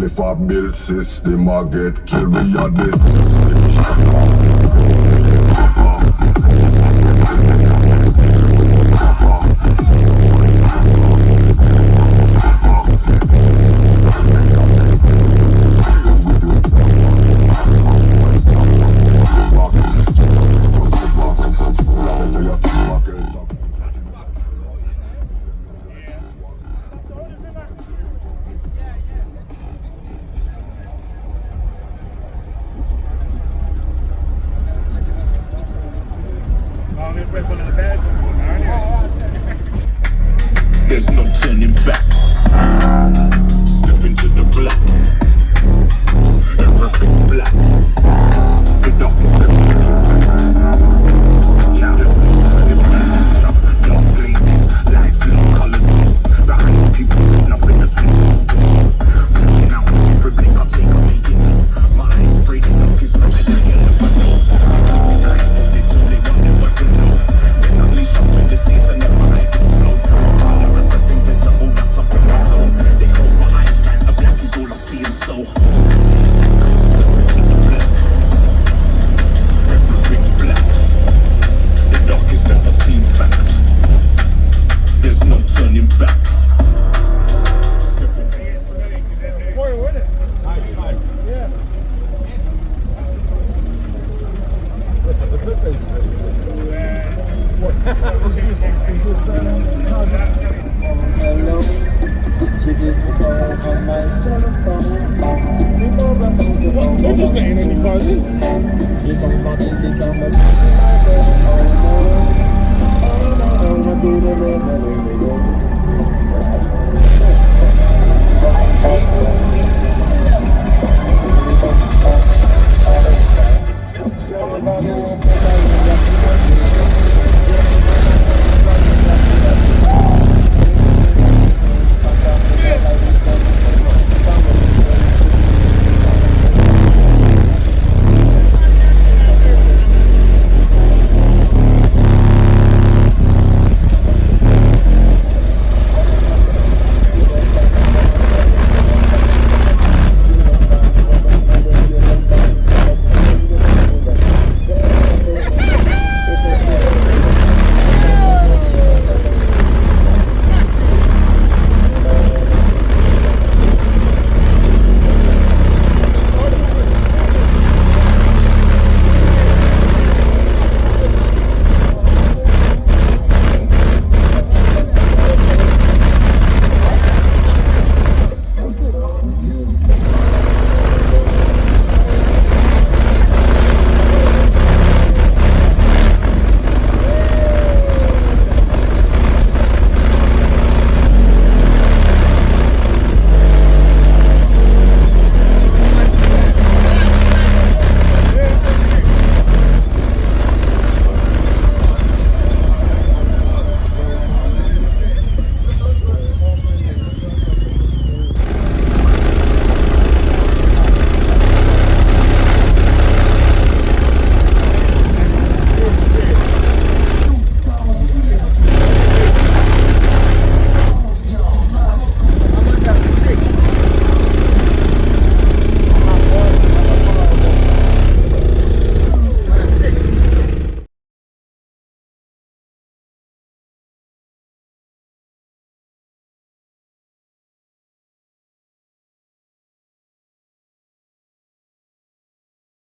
spliff a build system, I get killed with your this system. There's no turning back. Step into the black. Everything's black. The darkness never seen. Yeah, there's no turning back. Dark places, lights, no colors. Behind the people, there's nothing that's missing. Now, every blink I take a beating. My eyes breaking up, it's not like they'll never know. They till they want never to know. Then I leave up in the season and my eyes explode. They close my eyes, a black is all I see and so everything's black. The darkest never seen fact. There's no turning back. They're just getting any cars in.